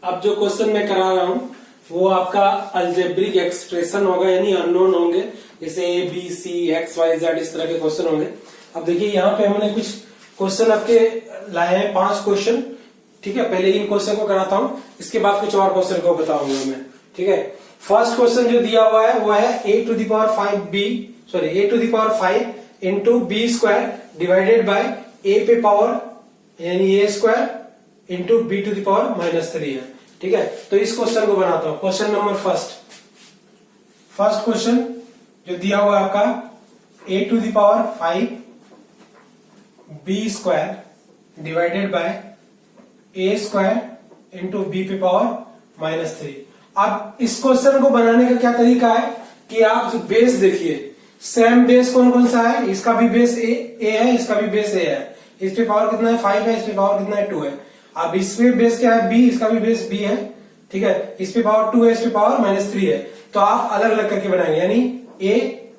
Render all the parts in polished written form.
अब जो क्वेश्चन मैं करा रहा हूँ वो आपका अलजेब्रिक एक्सप्रेशन होगा, यानी अननोन होंगे, जैसे A B C X Y Z इस तरह के क्वेश्चन होंगे। अब देखिए यहाँ पे हमने कुछ क्वेश्चन आपके लाए हैं, 5 क्वेश्चन। ठीक है, पहले इन क्वेश्चन को कराता हूँ, इसके बाद कुछ और क्वेश्चन को बताऊंगा मैं। ठीक है, फर्स्ट क्वेश्चन जो दिया हुआ है वो है a to the power 5 into B square divided by a पे पावर यानी a square into B to the power -3 है। ठीक है, तो इस क्वेश्चन को बनाता हूं। क्वेश्चन नंबर फर्स्ट क्वेश्चन जो दिया हुआ है आपका a to the power 5 B square divided by a square into B पे पावर -3। अब इस क्वेश्चन को बनाने का क्या तरीका है कि आप बेस देखिए, सेम बेस कौन कौन सा है, इसका भी बेस ए है, इसका भी बेस ए है। इस पे पावर कितना है 5 है, इस पे पावर कितना है 2 है। अब इस पे बेस क्या है बी, इसका भी बेस बी है। ठीक है, इस पे पावर 2 है, इस पे पावर -3 है। तो आप अलग अलग करके बनाएंगे, यानी ए,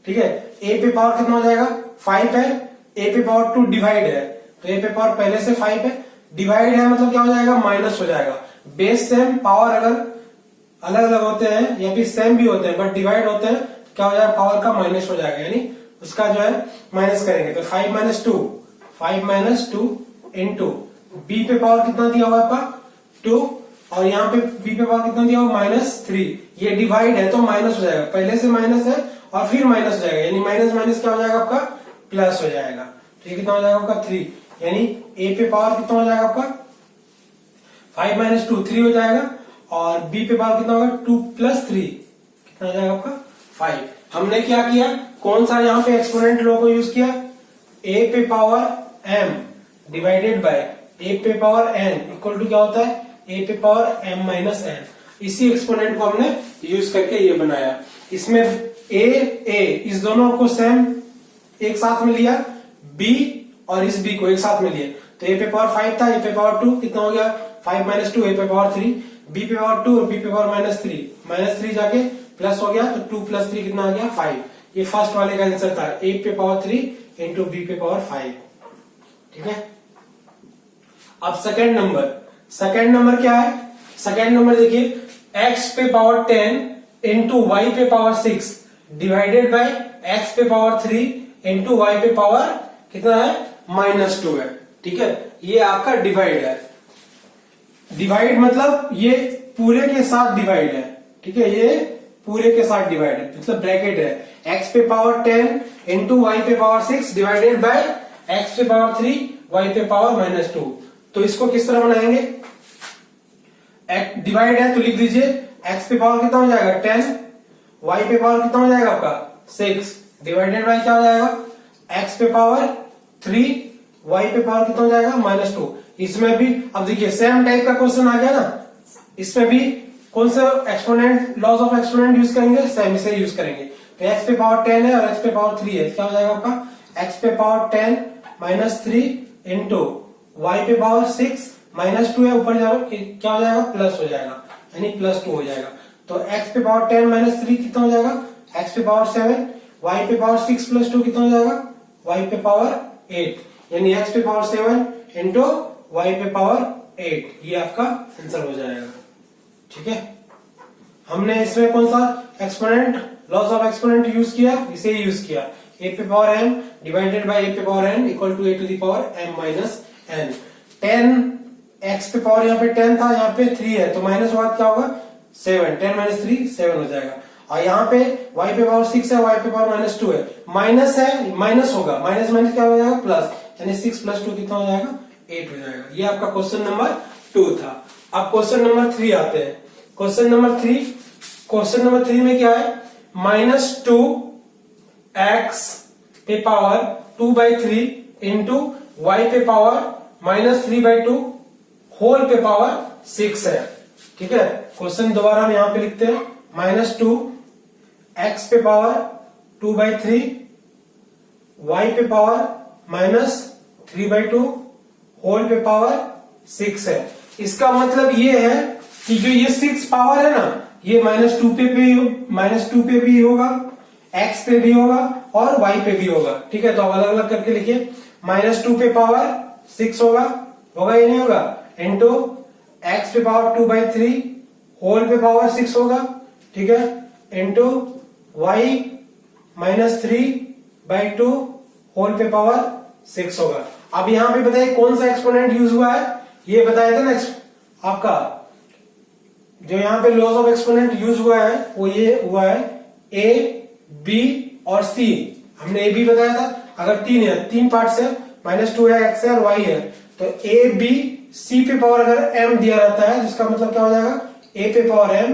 ठीक है, ए पे पावर कितना हो जाएगा 5 है, ए पे पावर 2 डिवाइड है, तो ए पे पावर पहले से 5 है, डिवाइड है मतलब क्या हो जाएगा माइनस हो जाएगा। बेस सेम, पावर अगर अलग अलग होते हैं या फिर सेम भी होते हैं बट डिवाइड होते हैं, क्या हो जाएगा पावर का माइनस हो जाएगा, यानी उसका जो है माइनस करेंगे। तो 5 माइनस 2 इंटू बी पे पावर कितना दिया हुआ आपका 2, और यहाँ पे बी पे पावर कितना दिया हुआ -3। ये डिवाइड है तो माइनस हो जाएगा, पहले से माइनस है और फिर माइनस हो जाएगा, यानी माइनस माइनस क्या हो जाएगा आपका प्लस हो जाएगा। तो ये कितना हो जाएगा आपका 3, यानी ए पे पावर कितना हो जाएगा आपका 5 माइनस 2 3 हो जाएगा, और बी पे पावर कितना होगा 2 प्लस 3 कितना हो जाएगा आपका 5। हमने क्या किया, कौन सा यहाँ पे एक्सपोनेंट लॉ को यूज किया, a पे power m divided by a पे पावर n इक्वल टू क्या होता है a पे पावर m माइनस n। इसी एक्सपोनेंट को हमने यूज करके ये बनाया। इसमें a इस दोनों को सेम एक साथ में लिया, b और इस b को एक साथ में लिए, तो a पे पावर 5 था, a पे पावर 2 कितना हो गया 5 माइनस 2 a पे पावर 3, b पे पावर 2 और b पे पावर -3 जाके प्लस हो गया, तो 2 प्लस 3 कितना आ गया 5। ये फर्स्ट वाले का आंसर था, a पे पावर 3 इंटू बी पे पावर 5। ठीक है, अब सेकंड नंबर क्या है, सेकंड नंबर देखिए x पे पावर 10 इंटू वाई पे पावर 6 डिवाइडेड बाय x पे पावर 3 इंटू वाई पे पावर कितना है -2 है। ठीक है, ये आपका डिवाइड है, डिवाइड मतलब ये पूरे के साथ डिवाइड है। ठीक है, ये पूरे के साथ डिवाइड है, मतलब ब्रैकेट है, x पे पावर 10 इंटू वाई पे पावर 6 डिवाइडेड बाय x पे पावर 3 y पे पावर -2। तो इसको किस तरह बनाएंगे, डिवाइड है तो लिख दीजिए x पे पावर कितना हो जाएगा 10, y पे पावर कितना हो जाएगा आपका 6 डिवाइडेड बाय क्या हो जाएगा x पे पावर 3 y पे पावर कितना हो जाएगा -2। इसमें भी अब देखिए सेम टाइप का क्वेश्चन आ गया ना, इसमें भी कौन सा exponent, laws of exponent use करेंगे, सेम इसे यूज करेंगे। तो x पे पावर 10 है और x पे पावर 3 है, क्या हो जाएगा आपका x पे पावर 10 -3 इंटू y पे पावर 6 -2 है, ऊपर जाओ क्या हो जाएगा प्लस हो जाएगा, यानी +2 हो जाएगा। तो x पे पावर 10 -3 कितना हो जाएगा x पे पावर 7, y पे पावर 6 + 2 कितना हो जाएगा y पे पावर 8, यानी x पे पावर 7 इंटू y पे पावर 8, ये आपका आंसर हो जाएगा। ठीक है, हमने इसमें कौन सा exponent, laws of exponent use किया, इसे ही यूज किया, a पे power m divided by a पे power n equal to a to the power m minus n। 10 x पे पावर यहाँ पे 10 था, यहाँ पे 3 है, तो माइनस के बाद क्या होगा 7, 10 माइनस 3 7 हो जाएगा। और यहाँ पे y पे पावर 6 है, y पे पावर -2 है, माइनस है माइनस होगा, माइनस माइनस क्या हो जाएगा प्लस, यानी 6 + 2 कितना हो जाएगा 8 हो जाएगा। ये आपका क्वेश्चन नंबर 2 था। अब क्वेश्चन नंबर 3 आते हैं। क्वेश्चन नंबर 3 में क्या है, -2x पे पावर 2/3 इंटू वाई पे पावर -3/2 होल पे पावर 6 है। ठीक है, क्वेश्चन दोबारा हम यहां पे लिखते हैं, -2x पे पावर 2/3 y पे पावर -3/2 होल पे पावर 6 है। इसका मतलब ये है कि जो ये 6 पावर है ना, ये -2 पे भी होगा, x पे भी होगा और y पे भी होगा। ठीक है, तो अलग अलग करके लिखिए, -2 पे पावर 6 होगा या नहीं होगा, इंटू एक्स पे पावर 2/3 होल पे पावर 6 होगा, ठीक है, इंटू वाई -3/2 होल पे पावर 6 होगा। अब यहां पे बताइए कौन सा एक्सपोनेंट यूज हुआ है, ये बताया था ना आपका जो यहां पे लॉस ऑफ एक्सपोनेंट यूज हुआ है वो ये हुआ है ए, बी और सी। हमने ए बी बताया था, अगर तीन पार्ट है, -2 है, x है और y है, तो ए बी सी पे पावर अगर m दिया रहता है जिसका मतलब क्या हो जाएगा, a पे पावर m,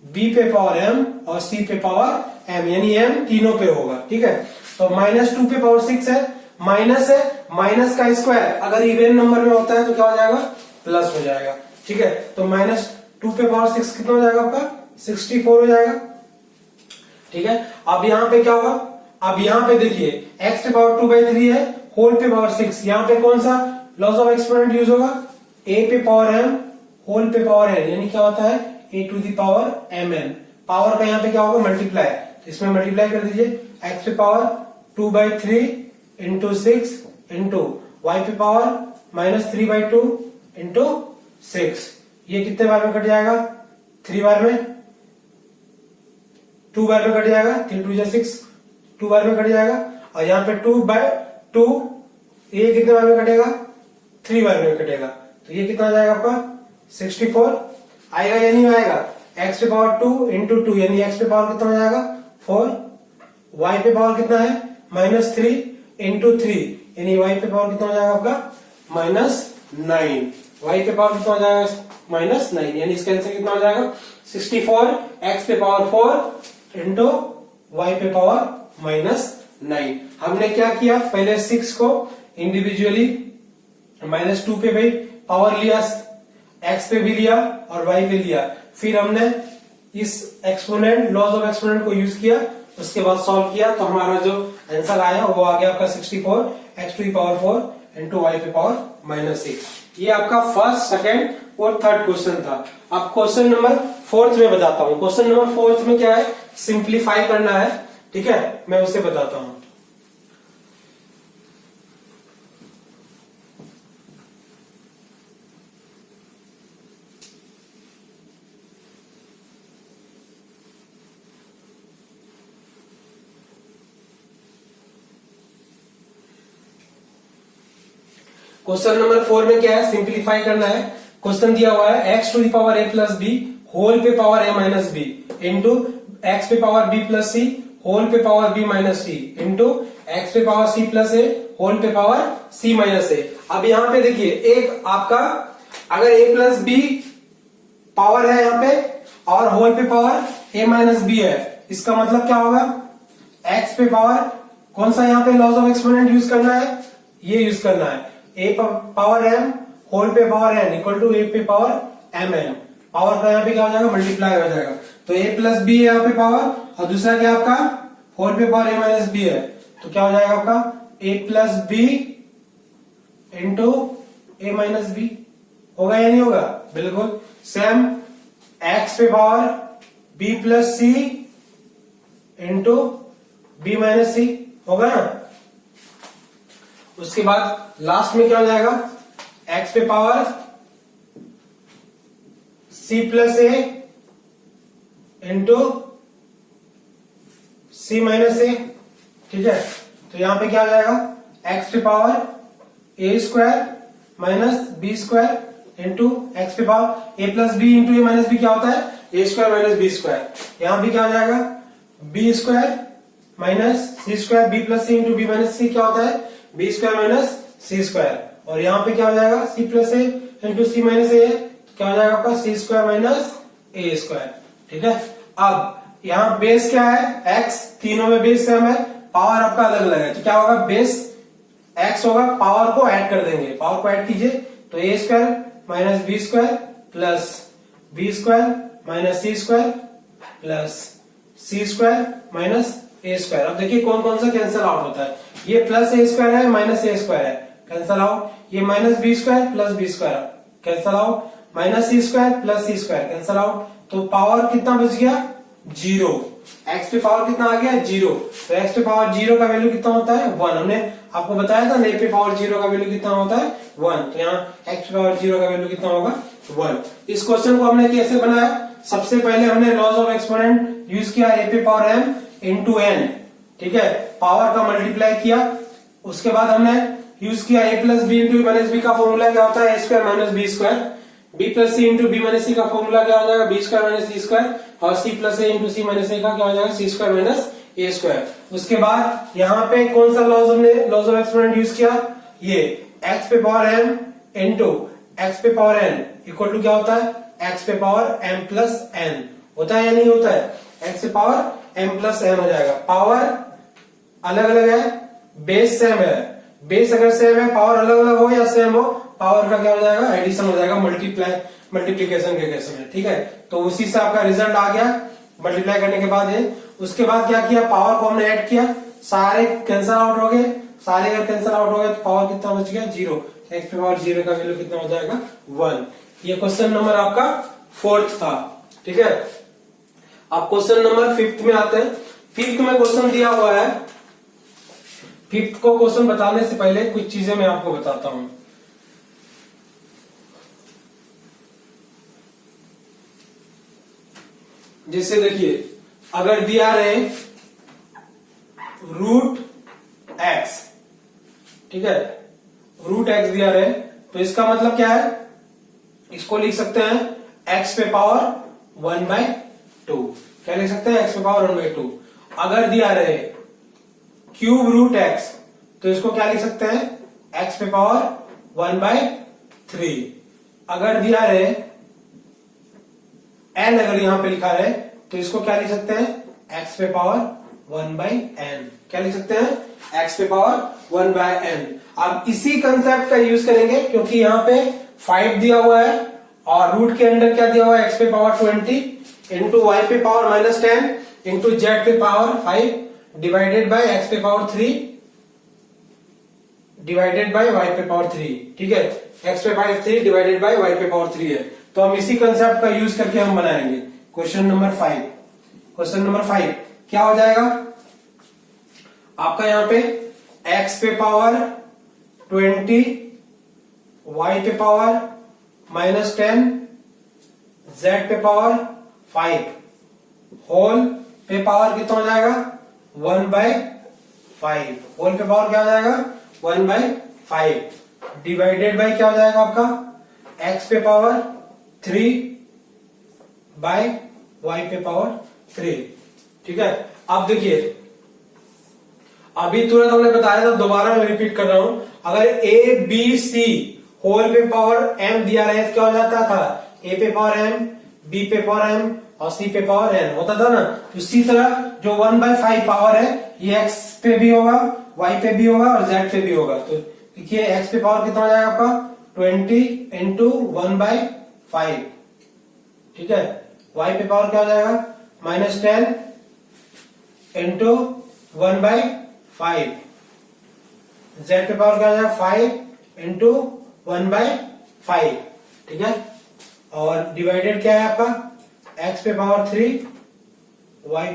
b पे पावर m और c पे पावर m, यानी m तीनों पे होगा, ठीक है। तो -2 पे पावर 6 है, माइनस है, माइनस का स्क्वायर अगर इवन नंबर में होता है तो क्या हो जाएगा, प्लस हो जाएगा, ठीक है। तो -2 पे पावर 6 कितना हो जाएगा आपका, 64 हो जाएगा, ठीक है। अब यहां पे क्या होगा, अब यहां पे देखिए x पे पावर 2/3 है, होल पे पावर 6, यहां पे कौन सा लॉस ऑफ एक्सपोनेंट यूज होगा, a पे पावर m होल पे पावर n, यानी क्या होता है a to the power mn। Power का यहाँ पे क्या होगा, मल्टीप्लाई, तो इसमें मल्टीप्लाई कर दीजिए, x पे पावर 2/3 इंटू 6 इंटू y पे पावर -3/2 इंटू 6, ये कितने बार में कट जाएगा, 3 बार में, 2 बार में कट जाएगा, 3 2 6, 2 बार में कट जाएगा, और यहाँ पे 2/2 ये कितने बार में कटेगा, 3 बार में कटेगा, तो ये कितना आ जाएगा आपका 64 आएगा या नहीं आएगा। x पे पावर 2 इंटू 2 यानी x पे पावर कितना हो जाएगा 4, y पे पावर कितना है -3 इंटू 3 यानी y पे पावर कितना हो जाएगा आपका -9, y पे पावर कितना हो जाएगा -9, यानी इसका आंसर कितना हो जाएगा 64, x पे पावर 4 इंटू y पे पावर -9। हमने क्या किया, पहले 6 को इंडिविजुअली -2 पे भी पावर लिया, x पे भी लिया और y पे लिया, फिर हमने इस एक्सपोनेंट लॉस ऑफ एक्सपोनेंट को यूज किया, उसके बाद सॉल्व किया, तो हमारा जो आंसर आया वो आ गया आपका 64 x to the power 4 into y पे पावर -6। ये आपका फर्स्ट, सेकंड और थर्ड क्वेश्चन था। अब क्वेश्चन नंबर 4 में बताता हूं। क्वेश्चन नंबर 4 में क्या है, सिंप्लीफाई करना है, ठीक है, मैं उसे बताता हूं। क्वेश्चन नंबर 4 में क्या है, सिंप्लीफाई करना है। क्वेश्चन दिया हुआ है x to the power a plus b whole पे power a minus b into x पे power b plus c whole पे power b minus c into x पे power c plus a whole पे power c minus a। अब यहाँ पे देखिए एक आपका अगर a प्लस b पावर है यहाँ पे और होल पे पावर a माइनस b है, इसका मतलब क्या होगा, x पे पावर कौन सा यहाँ पे लॉस ऑफ एक्सपोनेंट यूज करना है, ये यूज करना है, a पावर m होल पे power n equal to a पे पावर mn। पावर का यहाँ पे क्या हो जाएगा, मल्टीप्लाई हो जाएगा, तो a प्लस बी है यहाँ पे पावर, और दूसरा क्या आपका होल पे पावर a माइनस बी है, तो क्या हो जाएगा आपका a plus B into a minus B, होगा या नहीं होगा, बिल्कुल सेम, x पे पावर b प्लस सी इंटू b माइनस सी, होगा ना। उसके बाद लास्ट में क्या हो जाएगा, x पे power c plus a into c minus ए, ठीक है। तो यहां पे क्या हो जाएगा, x पे power a square minus B square into x पे power a plus B into a minus b क्या होता है, a square minus B square. यहां भी क्या हो जाएगा, b square minus c square b plus सी इंटू बी माइनस सी क्या होता है, b square minus c square, और यहाँ पे क्या हो जाएगा c plus a into c minus a, क्या हो जाएगा आपका सी स्क्वायर माइनस ए स्क्वायर, ठीक है। अब यहाँ बेस क्या है, x, तीनों में बेस सेम है, पावर आपका अलग अलग है, तो क्या होगा, बेस x होगा, पावर को ऐड कर देंगे, पावर को ऐड कीजिए, तो a square minus B square plus b square minus c square plus c square minus a square. अब देखिए कौन कौन सा कैंसिल आउट होता है, ये प्लस ए स्क्वायर है माइनस ए स्क्वायर है, कैंसिल आउट, ये minus B square plus b square cancel out, minus c square plus c square cancel out, तो पावर कितना बच गया, 0। एक्स पे पावर कितना आ गया, 0, तो एक्स पे पावर 0 का वैल्यू कितना होता है 1। हमने आपको बताया था ना a पे पावर 0 का वैल्यू कितना होता है 1, तो यहाँ x पे पावर 0 का वैल्यू कितना होगा 1। इस क्वेश्चन को हमने कैसे बनाया, सबसे पहले हमने लॉज ऑफ एक्सपोनेंट यूज किया a पे पावर m इंटू n, ठीक है, पावर का मल्टीप्लाई किया। उसके बाद हमने यूज किया a plus B into minus B का फॉर्मूला क्या होता है a square minus B square, b plus C into b minus c का फॉर्मूला क्या हो जाएगा b square minus c square, और c plus a into c minus a का क्या हो जाएगा c square minus a square. उसके बाद यहाँ पे कौन सा लॉज हमने लॉज ऑफ एक्सपोनेंट यूज किया, ये x पे पावर m इंटू x पे पावर n इक्वल टू क्या होता है x पे पावर m प्लस n, होता है या नहीं होता है, x पे पावर m प्लस n हो जाएगा। पावर अलग अलग है, बेस सेम है, बेस अगर सेम है पावर अलग अलग हो या सेम हो, पावर का क्या हो जाएगा एडिशन हो जाएगा मल्टीप्लीकेशन के केस में, ठीक है। तो उसी से आपका रिजल्ट आ गया मल्टीप्लाई करने के बाद है। उसके बाद क्या किया, पावर को हमने ऐड किया, सारे कैंसिल आउट हो गए, सारे अगर कैंसिल आउट हो गए तो पावर कितना बच गया 0, एक्स पे पावर 0 का वैल्यू कितना हो जाएगा 1। ये क्वेश्चन नंबर आपका 4th था, ठीक है। अब क्वेश्चन नंबर 5th में आते हैं। 5th में क्वेश्चन दिया हुआ है, 5th को क्वेश्चन बताने से पहले कुछ चीजें मैं आपको बताता हूं। जैसे देखिए, अगर दिया रहे रूट x, ठीक है, रूट x दिया रहे तो इसका मतलब क्या है, इसको लिख सकते हैं x पे पावर 1/2, क्या लिख सकते हैं x पे पावर 1/2। अगर दिया रहे क्यूब रूट x तो इसको क्या लिख सकते हैं x पे पावर 1/3। अगर दिया रहे n, अगर यहां पे लिखा रहे तो इसको क्या लिख सकते हैं x पे पावर 1/n, क्या लिख सकते हैं x पे पावर 1/n। अब इसी कंसेप्ट का यूज करेंगे क्योंकि यहाँ पे 5 दिया हुआ है और रूट के अंदर क्या दिया हुआ है x पे पावर 20 इंटू y पे पावर -10 इंटू z पे पावर 5 डिवाइडेड बाय x पे पावर 3 डिवाइडेड बाय y पे पावर 3, ठीक है, x पे पावर 3 डिवाइडेड बाय y पे पावर 3 है। तो हम इसी कंसेप्ट का यूज करके हम बनाएंगे क्वेश्चन नंबर 5। क्वेश्चन नंबर 5 क्या हो जाएगा आपका, यहां पे x पे पावर 20, y पे पावर -10, z पे पावर 5 होल पे पावर कितना हो जाएगा 1/5, होल पे पावर क्या हो जाएगा 1/5 डिवाइडेड बाय क्या हो जाएगा आपका x पे पावर 3 बाय y पे पावर 3, ठीक है। अब देखिए, अभी तुरंत हमने बताया था, दोबारा मैं रिपीट कर रहा हूं, अगर a b c होल पे पावर m दिया रहे तो क्या हो जाता था a पे पावर m, b पे पावर m और c पे पावर n होता था ना। तो इसी तरह जो 1/5 पावर है ये x पे भी होगा, y पे भी होगा और z पे भी होगा। तो देखिए x पे पावर कितना हो जाएगा आपका 20 इंटू 1/5, ठीक है, y पे पावर क्या हो जाएगा -10 इंटू 1/5, z पे पावर क्या हो जाएगा 5 इंटू 1/5, ठीक है, और डिवाइडेड क्या है आपका x पे पावर 3 y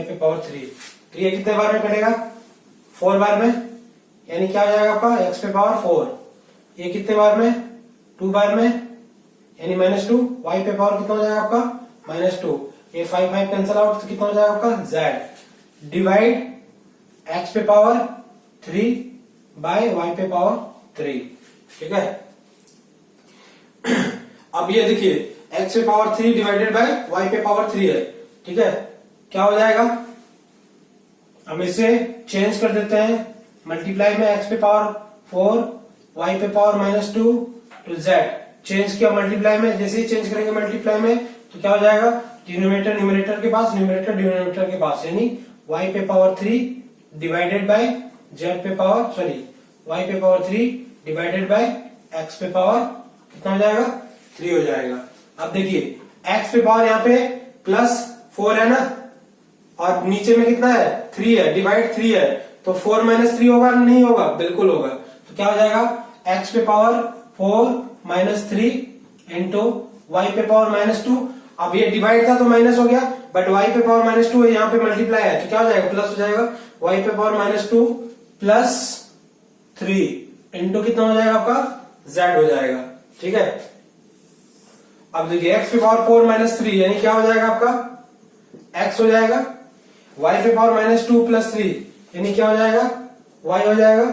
पे पावर 3। तो ये कितने बार में कटेगा 4 बार में, यानी क्या हो जाएगा आपका x पे पावर 4। ये कितने बार में 2 बार में, यानी -2, y पे पावर कितना हो जाएगा आपका -2, ये 5 कैंसिल आउट तो कितना हो जाएगा आपका z डिवाइड x पे पावर 3 बाय y पे पावर 3, ठीक है। अब ये देखिए x पे पावर 3 डिवाइडेड बाय y पे पावर 3 है, ठीक है, क्या हो जाएगा, हम इसे चेंज कर देते हैं, मल्टीप्लाई में x पे पावर 4 y पे पावर -2 टू z चेंज किया मल्टीप्लाई में, जैसे ही चेंज करेंगे मल्टीप्लाई में तो क्या हो जाएगा डिनोमिनेटर न्यूमरेटर के पास, न्यूमरेटर डिनोमिनेटर के पास, यानी y पे पावर 3 डिवाइडेड बाय z पे पावर y पे पावर 3 डिवाइडेड बाय x पे पावर कितना हो जाएगा 3 हो जाएगा। अब देखिए x पे पावर यहाँ पे +4 है ना, और नीचे में कितना है 3 है, डिवाइड 3 है, तो 4 - 3 होगा नहीं होगा, बिल्कुल होगा। तो क्या हो जाएगा x पे पावर 4 - 3 इंटू y पे पावर -2। अब ये डिवाइड था तो माइनस हो गया, बट y पे पावर -2 है, यहाँ पे मल्टीप्लाई है तो क्या हो जाएगा प्लस हो जाएगा, y पे पावर -2 प्लस 3 इंटू कितना हो जाएगा आपका z हो जाएगा। ठीक है, अब देखिए x पे पावर 4 माइनस 3 यानी क्या हो जाएगा आपका x हो जाएगा, y पे पावर माइनस 2 प्लस 3 यानी क्या हो जाएगा y हो जाएगा,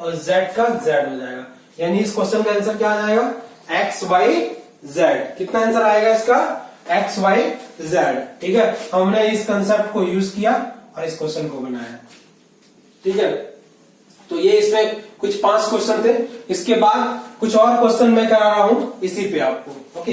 और z का z हो जाएगा। यानी इस क्वेश्चन का आंसर क्या आ जाएगा x y z। कितना आंसर आएगा इसका x y z। ठीक है, हमने इस कंसेप्ट को यूज किया और इस क्वेश्चन को बनाया। ठीक है, तो ये इसमें कुछ 5 क्वेश्चन थे। इसके बाद कुछ और क्वेश्चन मैं करा रहा हूं इसी पे आपको। ओके,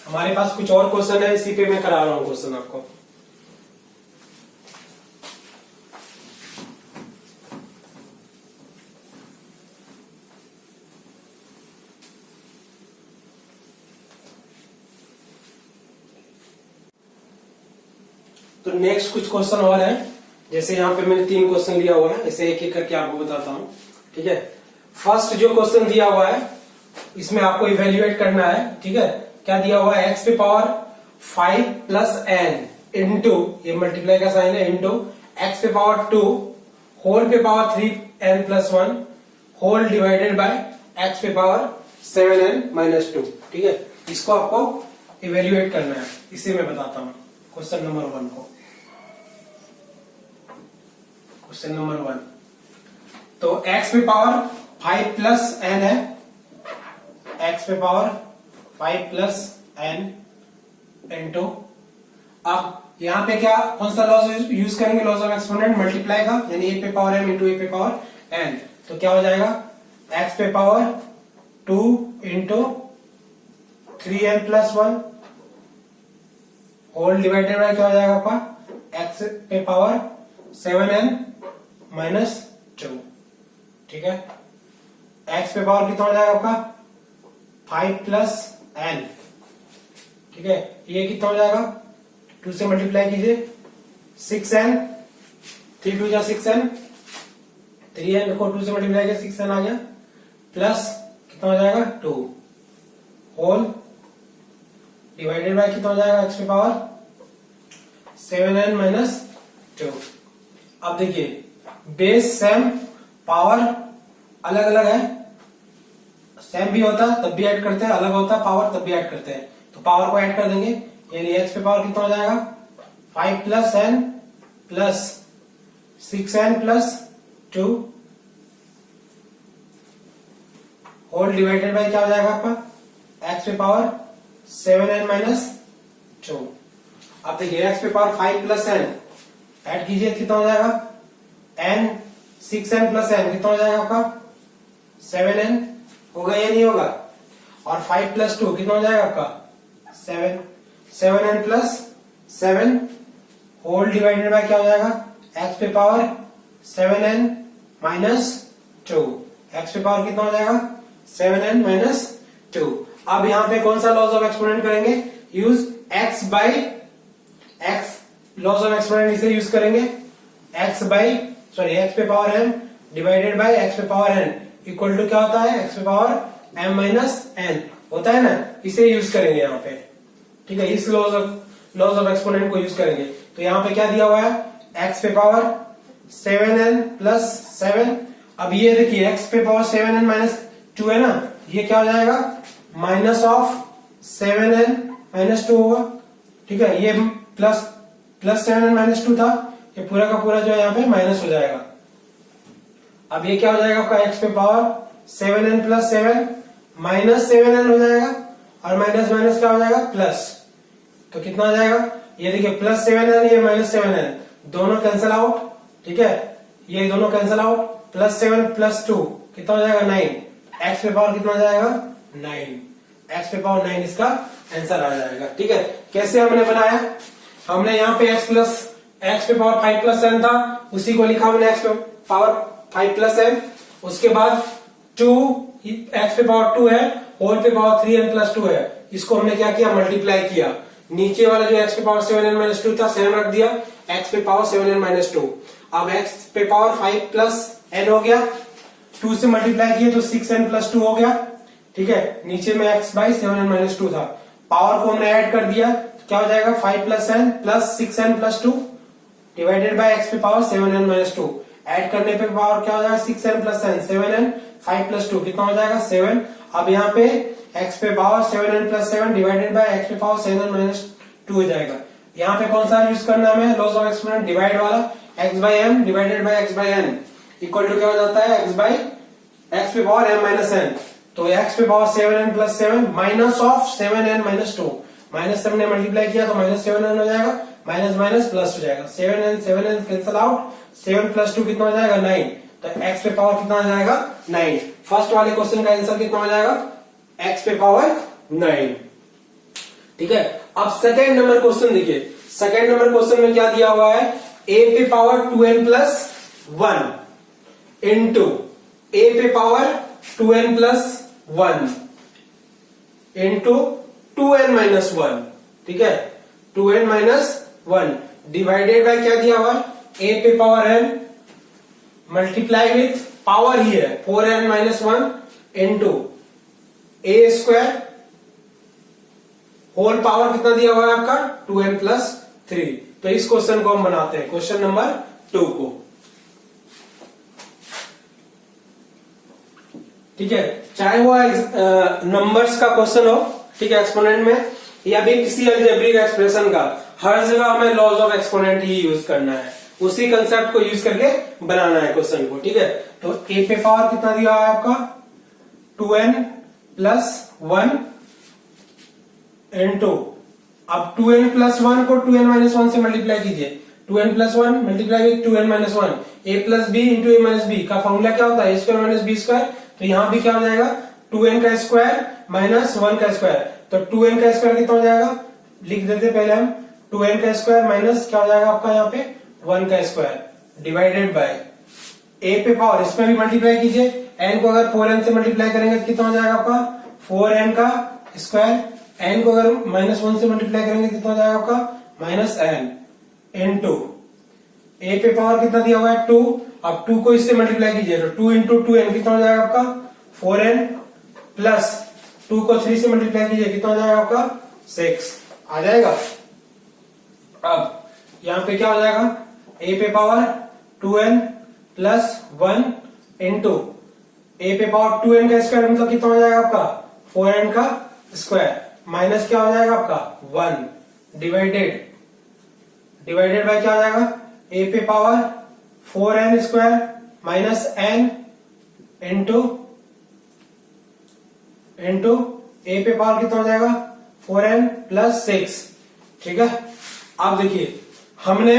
हमारे पास कुछ और क्वेश्चन है, इसी पे मैं करा रहा हूं क्वेश्चन आपको। तो नेक्स्ट कुछ क्वेश्चन और है, जैसे यहाँ पे मैंने 3 क्वेश्चन लिया हुआ है, इसे एक एक करके आपको बताता हूँ। ठीक है, फर्स्ट जो क्वेश्चन दिया हुआ है इसमें आपको इवेल्युएट करना है। ठीक है, क्या दिया हुआ है x पे पावर 5 प्लस n इंटू, ये मल्टीप्लाई का साइन है, इंटू x पे पावर 2 होल पे power 3n plus 1 whole divided by x पे पावर 7n माइनस 2। ठीक है, इसको आपको इवेल्युएट करना है, इसे मैं बताता हूं क्वेश्चन नंबर 1 को। क्वेश्चन नंबर 1, तो x पे पावर 5 प्लस n है, x पे पावर 5 प्लस n इंटू, अब यहां पे क्या कौन सा लॉज यूज करेंगे, लॉज ऑफ एक्सपोनेंट मल्टीप्लाई का, यानी a पे पावर m इंटू a पे पावर n। तो क्या हो जाएगा x पे power 2 into 3n plus 1 whole divided by क्या हो जाएगा आपका x पे पावर 7n माइनस 2। ठीक है, x पे पावर कितना हो जाएगा आपका 5 प्लस n। ठीक है, ये कितना हो जाएगा 2 से मल्टीप्लाई कीजिए 6n, 3 2 जा 6n, 3n को 2 से मल्टीप्लाई किया 6n आ गया, प्लस कितना हो जाएगा 2 होल डिवाइडेड बाय कितना हो जाएगा x पे पावर 7n माइनस 2। अब देखिए बेस सेम, पावर अलग अलग है, सेम भी होता तब भी ऐड करते हैं, अलग होता पावर तब भी ऐड करते हैं, तो पावर को ऐड कर देंगे, यानी x पे पावर कितना हो जाएगा 5 plus n plus 6n plus 2 whole divided by क्या हो जाएगा आपका x पे पावर 7n माइनस 2। अब देखिए x पे पावर 5 प्लस n ऐड कीजिए कितना हो जाएगा n, 6n प्लस n कितना हो जाएगा आपका 7n होगा या नहीं होगा, और 5 प्लस 2 कितना हो जाएगा आपका 7, 7n plus 7 whole divided by क्या हो जाएगा x पे पावर 7n माइनस 2। x पे पावर कितना हो जाएगा 7n माइनस 2। अब यहां पे कौन सा लॉज ऑफ एक्सपोनेंट करेंगे, use x by x, laws of exponent इसे यूज करेंगे, x पे power m divided by x पे पावर n इक्वल टू क्या होता है x पे पावर m माइनस n होता है ना, इसे यूज करेंगे यहाँ पे। ठीक है, इस लॉज ऑफ एक्सपोनेंट को यूज करेंगे। तो यहाँ पे क्या दिया हुआ है x पे पावर 7n प्लस 7, अब ये देखिए x पे पावर 7n माइनस 2 है ना, ये क्या हो जाएगा माइनस ऑफ 7n माइनस 2 होगा। ठीक है, ये प्लस 7n माइनस 2 था, ये पूरा का पूरा जो है यहाँ पे माइनस हो जाएगा। अब ये क्या हो जाएगा आपका x पे power 7n plus 7 minus 7n हो जाएगा, और माइनस माइनस क्या हो जाएगा प्लस, तो कितना हो जाएगा ये देखिए प्लस 7n ये माइनस 7n दोनों कैंसिल आउट। ठीक है, ये दोनों कैंसिल आउट, प्लस 7 प्लस 2 कितना हो जाएगा 9, x पे पावर कितना हो जाएगा 9, x पे पावर 9 इसका आंसर आ जाएगा। ठीक है, कैसे हमने बनाया, हमने यहाँ पे x पे पावर 5 प्लस n था, उसी को लिखा हमने x पे पावर 5 प्लस n, उसके बाद 2 x पे पावर 2 है, होल पे पावर 3n प्लस 2 है, इसको हमने क्या किया मल्टीप्लाई किया, नीचे वाला जो x पे पावर 7n माइनस 2 था 7 रख दिया, x पे पावर 7n माइनस 2, अब x पे पावर 5 प्लस n हो गया, 2 से मल्टीप्लाई किए तो 6n प्लस 2 हो गया, ठीक है, नीचे में x बाई 7n-2 था, पावर को हमने ऐड कर दिया, क्या हो जाएगा 5 plus n plus 6n plus 2 divided by x पे पावर 7n-2, ऐड करने पे पावर क्या हो जाएगा 6n plus n 7n 5 plus 2 कितना हो जाएगा 7। अब यहाँ पे x पे power 7n plus 7 divided by x पे पावर 7n-2 हो जाएगा। यहाँ पे कौन सा यूज करना है हमें, लॉस ऑफ एक्सपोनेंट डिवाइड वाला, x by m divided by x by n equal to क्या हो जाता है x बाई x पे पावर m माइनस n, तो x पे power 7n plus 7 minus of 7n-2, minus 7 ने मल्टीप्लाई किया तो माइनस 7n हो जाएगा, माइनस माइनस प्लस हो जाएगा, 7n कैंसल आउट, 7 प्लस 2 कितना हो जाएगा 9, तो x पे पावर कितना हो जाएगा 9। फर्स्ट वाले क्वेश्चन का आंसर कितना हो जाएगा x पे पावर 9। ठीक है, अब सेकेंड नंबर क्वेश्चन देखिए, सेकेंड नंबर क्वेश्चन में क्या दिया हुआ है, a पे power 2n plus 1 into a पे power 2n plus 1 into 2n minus 1, ठीक है 2n माइनस 1 डिवाइडेड बाय क्या दिया हुआ a पे power n multiply with power ही है 4n minus 1 into a square whole power कितना दिया हुआ है आपका 2n प्लस 3। तो इस क्वेश्चन को हम बनाते हैं, क्वेश्चन नंबर 2 को। ठीक है, चाहे वो नंबर्स का क्वेश्चन हो, ठीक है एक्सपोनेंट में, या भी किसी अलजेब्रिक एक्सप्रेशन का, हर जगह हमें लॉज ऑफ एक्सपोनेंट ही यूज करना है, उसी कंसेप्ट को यूज करके बनाना है क्वेश्चन को। ठीक है, तो a पे पावर कितना दिया है आपका 2n प्लस 1 इंटू, अब 2n प्लस 1 को 2n माइनस 1 से मल्टीप्लाई कीजिए, 2n plus 1 multiply with 2n minus 1, a plus B into a minus B का फॉर्मूला क्या होता है a square minus B square, तो यहां भी क्या हो जाएगा 2n का स्क्वायर माइनस 1 का स्क्वायर, तो 2n का स्क्वायर कितना हो जाएगा, लिख देते पहले हम, 2n का स्क्वायर माइनस क्या हो जाएगा आपका यहाँ पे 1 का स्क्वायर डिवाइडेड बाय a पे पावर, इसमें भी मल्टीप्लाई कीजिए, n को अगर 4n से मल्टीप्लाई करेंगे तो कितना हो जाएगा आपका 4n का स्क्वायर, n को अगर माइनस 1 से मल्टीप्लाई करेंगे कितना हो जाएगा आपका माइनस n इंटू a पे पावर कितना दिया हुआ है 2, अब 2 को इससे मल्टीप्लाई कीजिए तो 2 इंटू 2n कितना हो जाएगा आपका 4n प्लस 2 को 3 से मल्टीप्लाई कीजिए कितना हो जाएगा आपका 6 आ जाएगा। अब यहां पे क्या हो जाएगा a पे power 2n plus 1 into a पे पावर 2n का स्क्वायर मतलब कितना हो जाएगा आपका 4n का स्क्वायर माइनस क्या हो जाएगा आपका 1 डिवाइडेड बाय क्या हो जाएगा a पे power 4n square minus n into a पे पावर कितना हो जाएगा 4n प्लस 6। ठीक है, अब देखिए हमने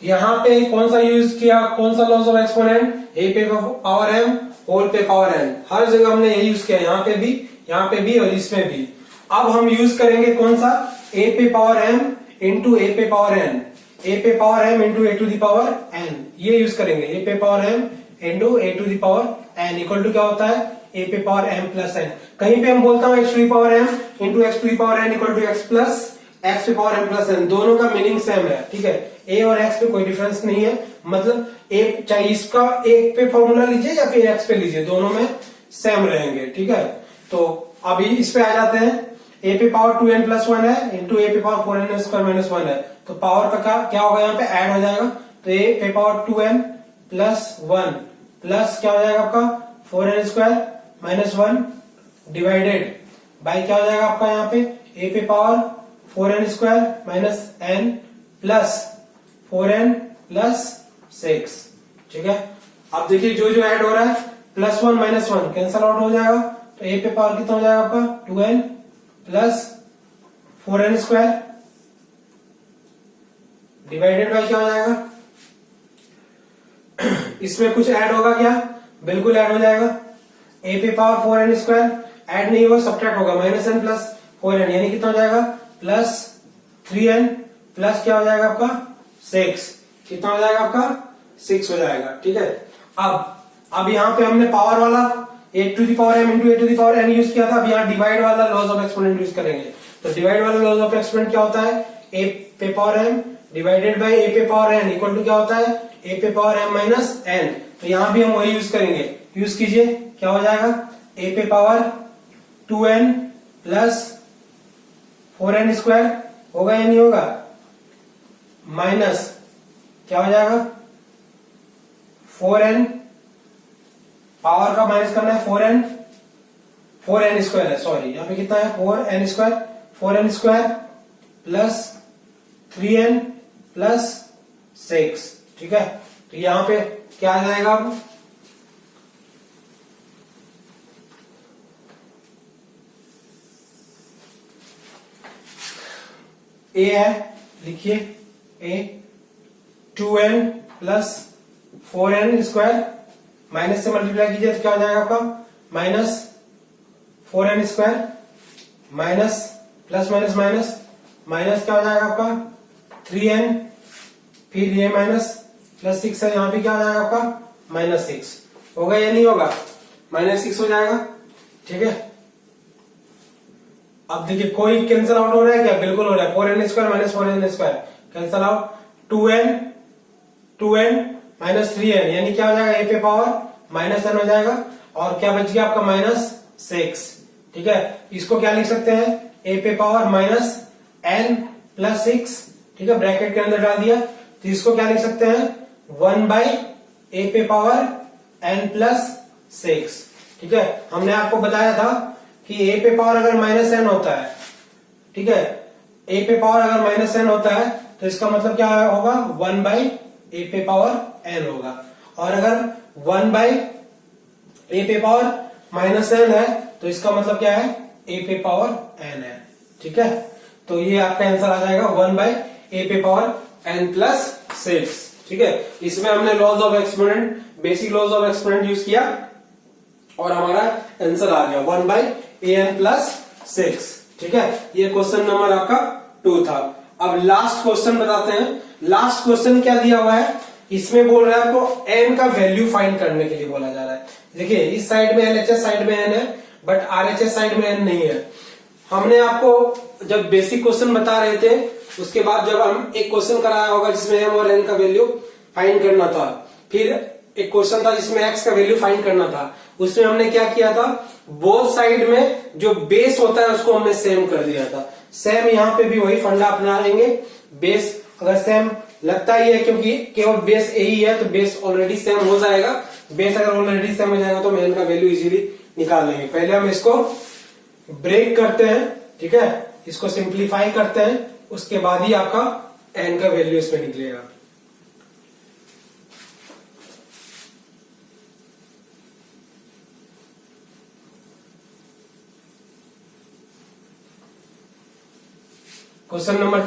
यहां पे कौन सा यूज किया, कौन सा लॉस ऑफ एक्सपोनेंट, a पे पावर m होल पे पावर n, हर जगह हमने ये यूज किया, यहाँ पे भी और इसमें भी। अब हम यूज करेंगे कौन सा a पे पावर m इंटू a पे पावर n, a पे power m into a to the power n, ये यूज करेंगे a पे power m into a to the power n equal to क्या होता है a पे पावर m प्लस n। कहीं पे हम बोलता हूँ x to the power m into x to the power n equal to x plus x पे पावर m प्लस n, दोनों का मीनिंग सेम है। ठीक है, a और x पे कोई डिफरेंस नहीं है, मतलब एक चाहे इसका एक पे फॉर्मूला लीजिए या फिर x पे लीजिए, दोनों में सेम रहेंगे। ठीक है, तो अभी इस पे आ जाते हैं, a पे पावर 2n प्लस 1 है इंटू a पे पावर 4n स्क्वायर माइनस 1 है, तो पावर का क्या होगा यहाँ पे ऐड हो जाएगा, तो a पे पावर 2n प्लस 1 प्लस क्या हो जाएगा आपका 4n square minus 1 divided by क्या हो जाएगा आपका यहाँ पे a पे power 4n square minus n plus 4n plus 6। ठीक है, अब देखिए जो जो ऐड हो रहा है प्लस 1 माइनस 1 कैंसल आउट हो जाएगा, तो a पे पावर कितना हो जाएगा आपका 2n plus 4n square divided by क्या हो जाएगा, इसमें कुछ ऐड होगा क्या, बिल्कुल ऐड हो जाएगा, a पे पावर 4n स्क्वायर ऐड नहीं होगा सब्ट्रैक्ट होगा माइनस n प्लस 4n यानी कितना हो जाएगा प्लस 3n प्लस क्या हो जाएगा आपका 6, कितना हो जाएगा आपका 6 हो जाएगा। ठीक है, अब यहाँ पे हमने पावर वाला a to the power m into a to the power n use किया था, अब यहाँ डिवाइड वाला लॉस ऑफ एक्सपोनेंट यूज करेंगे, तो डिवाइड वाला लॉस ऑफ एक्सपोनेंट क्या होता है a पे power m divided by a पे पावर n इक्वल टू क्या होता है a पे पावर m माइनस n, तो यहाँ भी हम वही यूज करेंगे, यूज कीजिए क्या हो जाएगा a पे power 2n plus 4n square होगा या नहीं होगा, माइनस क्या हो जाएगा 4n, पावर का माइनस करना है 4n स्क्वायर है, सॉरी यहाँ पे कितना है 4n square plus 3n plus 6, ठीक है। तो यहां पे क्या आ जाएगा, अब ए है, लिखिए ए 2n plus 4n square, minus से मल्टीप्लाई कीजिए तो क्या हो जाएगा आपका minus 4n square, minus plus minus minus minus क्या हो जाएगा आपका 3n, फिर ये माइनस प्लस 6 है, यहां पे क्या हो जाएगा आपका माइनस 6 होगा या नहीं होगा, माइनस 6 हो जाएगा, ठीक है। अब देखिए कोई कैंसिल आउट हो रहा है क्या, बिल्कुल हो रहा है, 4n square minus 4n square cancel out, 2n minus 3n यानी क्या हो जाएगा a पे पावर माइनस n हो जाएगा, और क्या बच गया आपका माइनस 6, ठीक है। इसको क्या लिख सकते हैं a पे पावर माइनस n प्लस 6, ठीक है, ब्रैकेट के अंदर डाल दिया, तो इसको क्या लिख सकते हैं 1 बाई a पे पावर n प्लस 6, ठीक है। हमने आपको बताया था कि a पे पावर अगर माइनस n होता है, ठीक है, a पे पावर अगर माइनस n होता है तो इसका मतलब क्या होगा 1 बाई a पे पावर n होगा, और अगर 1 बाई a पे पावर माइनस n है तो इसका मतलब क्या है a पे पावर n है, ठीक है। तो ये आपका आंसर आ जाएगा 1 बाई a पे पावर n प्लस 6, ठीक है। इसमें हमने laws of exponent, basic laws of exponent use किया और हमारा आंसर आ गया 1 बाई an प्लस 6, ठीक है। ये क्वेश्चन नंबर आपका 2 था। अब लास्ट क्वेश्चन बताते हैं। लास्ट क्वेश्चन क्या दिया हुआ है, इसमें बोल रहा है आपको n का वैल्यू फाइंड करने के लिए बोला जा रहा है। देखिए इस साइड में LHS साइड में n है, बट RHS साइड में n नहीं है। हमने आपको जब बेसिक क्वेश्चन बता रहे थे, उसके बाद जब हम एक क्वेश्चन कराया होगा जिसमें m और n का वैल्यू फाइंड करना था, फिर एक क्वेश्चन था जिसमें x का वैल्यू फाइंड करना था, उसमें हमने क्या किया था, बोथ साइड में जो बेस होता है उसको हमने सेम कर दिया था। सेम यहाँ पे भी वही फंडा अपना लेंगे, बेस अगर सेम लगता ही है क्योंकि केवल बेस ए ही है तो बेस ऑलरेडी सेम हो जाएगा, बेस अगर ऑलरेडी सेम हो जाएगा तो हम n का वैल्यू इजीली निकाल लेंगे। पहले हम इसको ब्रेक करते हैं, ठीक है, इसको सिंप्लीफाई करते हैं, उसके बाद ही आपका n का वैल्यू इसमें निकलेगा। क्वेश्चन नंबर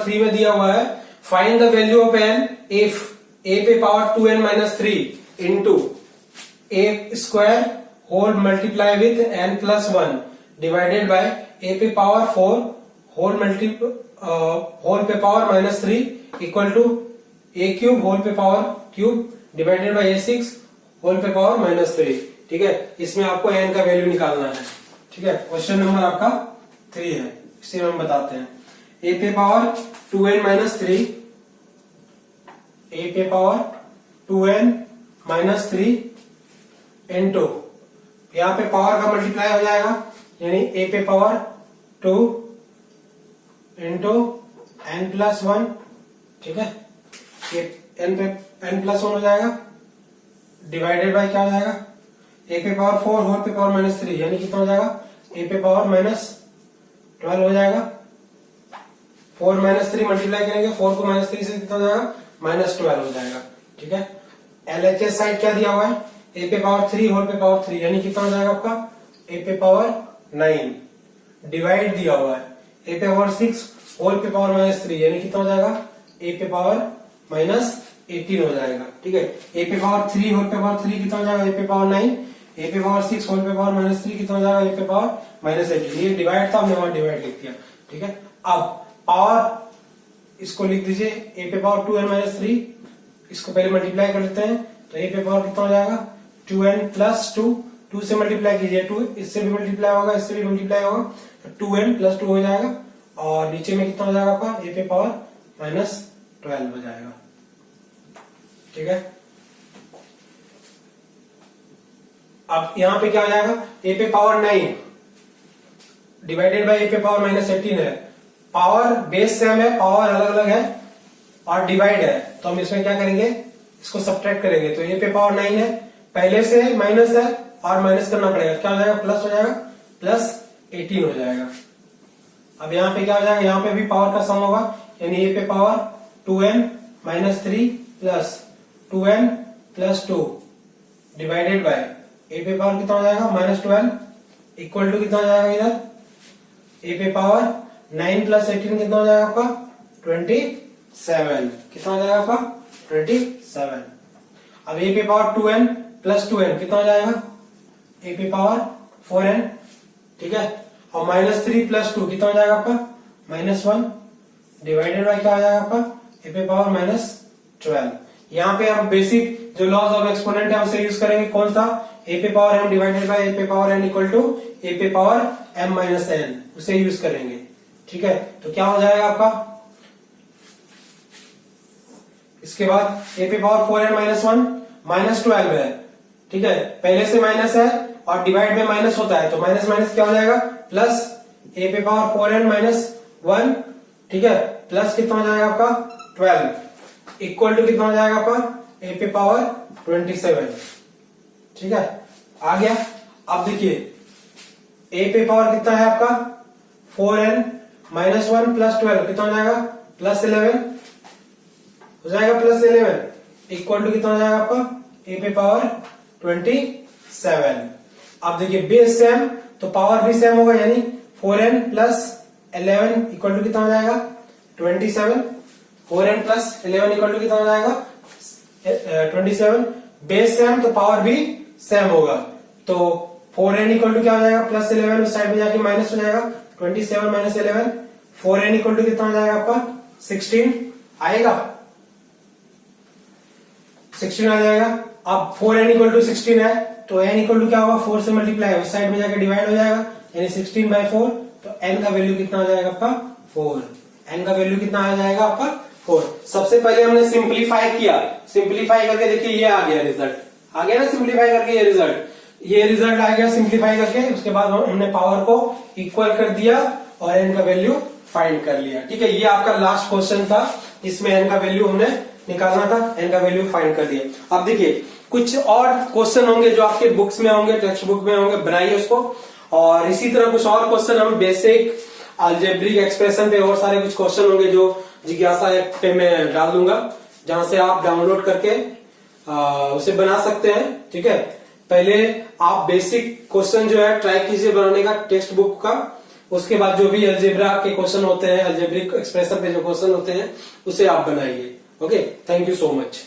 3 में दिया हुआ है find the value of n if a पे power 2n minus 3 into a square whole multiply with n plus 1 divided by a पे पावर 4 होल पे power minus 3 equal to a cube whole पे power cube divided by a6 whole पे power minus 3, ठीक है। इसमें आपको n का value निकालना है, ठीक है। क्वेश्चन नंबर आपका 3 है, इसे हम बताते हैं। a पे पावर 2n माइनस 3, a पे पावर 2n माइनस 3 इंटू यहाँ पे पावर का मल्टीप्लाई हो जाएगा, यानी a पे पावर 2 इंटू n प्लस 1, ठीक है, ये n पे n प्लस 1 हो जाएगा, डिवाइडेड बाय क्या हो जाएगा a पे पावर 4 होल पे पावर माइनस 3, यानी कितना हो जाएगा a पे पावर माइनस 12 हो जाएगा। 4 माइनस 3 मल्टीप्लाई करेंगे, 4 को माइनस 3 से कितना हो जाएगा माइनस 12 हो जाएगा, ठीक है। LHS साइड क्या दिया हुआ है a पे पावर 3 होल पे पावर 3, यानी कितना हो जाएगा आपका a पे पावर 9, डिवाइड दिया हुआ है a पे पावर 6 होल पे पावर माइनस 3, यानी कितना हो जाएगा a पे पावर माइनस 18 हो जाएगा, ठीक है। a पे पावर 3 होल पे पावर 3 कितना हो जाएगा a पे पावर 9, a पे पावर 6 होल पे पावर माइनस 3 कितना हो जाएगा a पे पावर माइनस 18। ये डिवाइड था, हमने वहां डिवाइड लिख दिया, ठीक है। अब पावर इसको लिख दीजिए a पे पावर 2n माइनस 3, इसको पहले मल्टीप्लाई कर लेते हैं, तो a पे पावर कितना हो जाएगा 2n प्लस 2, 2 से मल्टीप्लाई कीजिए, 2 इससे भी मल्टीप्लाई होगा, इससे भी मल्टीप्लाई होगा, तो 2n प्लस 2 हो जाएगा, और नीचे में कितना हो जाएगा आपका a पे पावर माइनस 12 हो जाएगा, ठीक है। अब यहाँ पे क्या हो जाएगा a पे पावर 9 डिवाइडेड बाय ए पे पावर माइनस 18 है। पावर बेस सेम है, पावर अलग अलग है और डिवाइड है, तो हम इसमें क्या करेंगे, इसको सब्ट्रैक्ट करेंगे। तो ए पे पावर 9 है, पहले से माइनस है और माइनस करना पड़ेगा, क्या हो जाएगा, प्लस हो जाएगा, प्लस 18 हो जाएगा। अब यहाँ पे क्या हो जाएगा, यहाँ पे भी पावर का सम होगा, यानी ए पे power 2n minus 3 plus 2n plus 2 divided by a पे पावर कितना हो जाएगा, माइनस 12 इक्वल टू कितना हो जाएगा, इधर ए पे पावर 9 प्लस 18 कितना हो जाएगा आपका 27, कितना हो जाएगा आपका 27। अब ए पे पावर 2n प्लस 2n कितना हो जाएगा, ए पे पावर 4n, ठीक है। और माइनस 3 प्लस 2 कितना हो जाएगा आपका माइनस 1 डिवाइडेड बाय क्या हो जाएगा आपका ए पे पावर माइनस 12। यहाँ पे हम बेसिक जो लॉज ऑफ एक्सपोनेंट है उसे यूज करेंगे, कौन सा, ए पे power m divided by a पे पावर n इक्वल टू ए पे पावर m माइनस n, उसे यूज करेंगे, ठीक है। तो क्या हो जाएगा आपका, इसके बाद ए पे पावर 4n माइनस 1 माइनस 12 है, ठीक है, पहले से माइनस है और डिवाइड में माइनस होता है, तो माइनस माइनस क्या हो जाएगा, प्लस ए पे पावर 4n माइनस 1, ठीक है, प्लस कितना हो जाएगा आपका 12 इक्वल टू कितना हो जाएगा आपका ए पे पावर 27, ठीक है, आ गया। अब देखिए ए पे पावर कितना है आपका 4n माइनस 1 प्लस 12 कितना हो जाएगा, प्लस 11 हो जाएगा, प्लस 11 इक्वल टू कितना हो जाएगा आपका ए पे पावर 27। अब देखिए बेस सेम तो पावर भी सेम होगा, यानी 4n प्लस 11 इक्वल टू कितना हो जाएगा 27, 4n प्लस 11 इक्वल टू कितना हो जाएगा 27। बेस सेम तो पावर भी सेम होगा, तो 4n इक्वल टू क्या हो जाएगा प्लस 11, उस साइड में जाके माइनस हो जाएगा, 27 माइनस 11, 4n इक्वल टू कितना हो जाएगा आपका 16 आएगा, 16 आ जाएगा। अब 4n इक्वल टू 16 है तो n इक्वल टू क्या होगा 4 से मल्टीप्लाई, उस साइड में जाके डिवाइड हो जाएगा, यानी 16 बाय 4, तो n का वैल्यू कितना आ जाएगा आपका 4, n का वैल्यू कितना आ जाएगा आपका 4। सबसे पहले हमने सिंप्लीफाई किया, सिंप्लीफाई करके देखिए ये आ गया रिजल्ट, आ गया ना सिंप्लीफाई करके ये रिजल्ट आ गया सिंप्लीफाई करके। उसके बाद हमने पावर को इक्वल कर दिया और n का वैल्यू फाइंड कर लिया, ठीक है। ये आपका लास्ट क्वेश्चन था, इसमें n का वैल्यू हमने निकालना था, n का वैल्यू फाइंड कर दिया। अब देखिए कुछ और क्वेश्चन होंगे जो आपके बुक्स में होंगे, टेक्स्ट बुक में होंगे, बनाइए उसको। और इसी तरह कुछ और क्वेश्चन हम बेसिक अलजेब्रिक एक्सप्रेशन पे और सारे कुछ क्वेश्चन होंगे जो जिज्ञासा ऐप पे मैं डाल दूंगा, जहां से आप डाउनलोड करके उसे बना सकते हैं, ठीक है। पहले आप बेसिक क्वेश्चन जो है ट्राई कीजिए बनाने का टेक्स्ट बुक का, उसके बाद जो भी अलजेब्रा के क्वेश्चन होते हैं, अलजेब्रिक एक्सप्रेशन पे जो क्वेश्चन होते हैं उसे आप बनाइए। Okay, thank you so much.